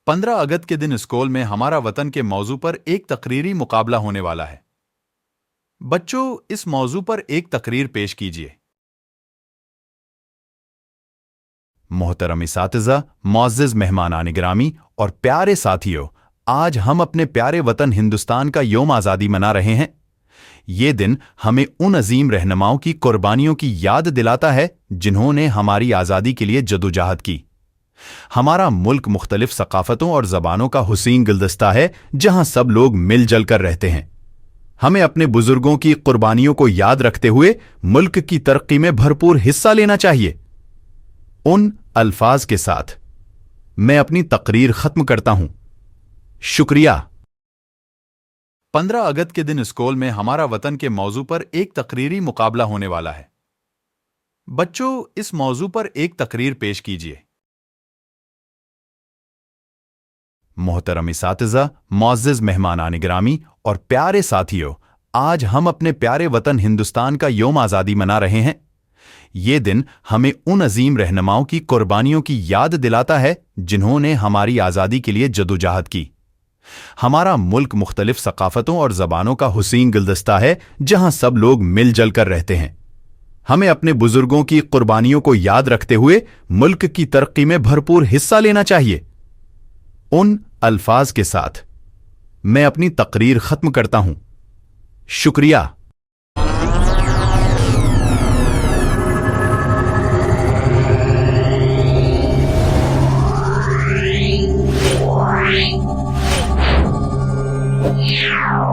15 अगस्त के दिन स्कूल में हमारा वतन के मौजू पर एक तकरीरी मुकाबला होने वाला है। बच्चों, इस मौजू पर एक तकरीर पेश कीजिए। मोहतरम इसातिज़ा, मुअज़्ज़िज़ मेहमानान गिरामी और प्यारे साथियों, आज हम अपने प्यारे वतन हिंदुस्तान का यौम आज़ादी मना रहे हैं। ये दिन हमें उन अजीम रहनुमाओं की कुर्बानियों की याद दिलाता है जिन्होंने हमारी आज़ादी के लिए जदोजहद की। हमारा मुल्क मुख्तलिफ सकाफतों और ज़बानों का हुसीन गुलदस्ता है जहां सब लोग मिलजुल कर रहते हैं। हमें अपने बुजुर्गों की कुर्बानियों को याद रखते हुए मुल्क की तरक्की में भरपूर हिस्सा लेना चाहिए। उन अल्फाज के साथ मैं अपनी तकरीर खत्म करता हूं। शुक्रिया। 15 अगस्त के दिन स्कूल में हमारा वतन के मौजू पर एक तकरीरी मुकाबला होने वाला है। बच्चों, इस मौजू पर एक तकरीर पेश कीजिए। मोहतरम इसातिज़ा, मुअज़्ज़िज़ मेहमानान गिरामी और प्यारे साथियों, आज हम अपने प्यारे वतन हिंदुस्तान का यौम आज़ादी मना रहे हैं। ये दिन हमें उन अजीम रहनुमाओं की कुर्बानियों की याद दिलाता है जिन्होंने हमारी आज़ादी के लिए जदोजहद की। हमारा मुल्क मुख्तलिफ सकाफतों और ज़बानों का हुसीन गुलदस्ता है जहां सब लोग मिलजुल कर रहते हैं। हमें अपने बुजुर्गों की कुर्बानियों को याद रखते हुए मुल्क की तरक्की में भरपूर हिस्सा लेना चाहिए। उन अल्फाज के साथ मैं अपनी तकरीर खत्म करता हूं। शुक्रिया। Yeah.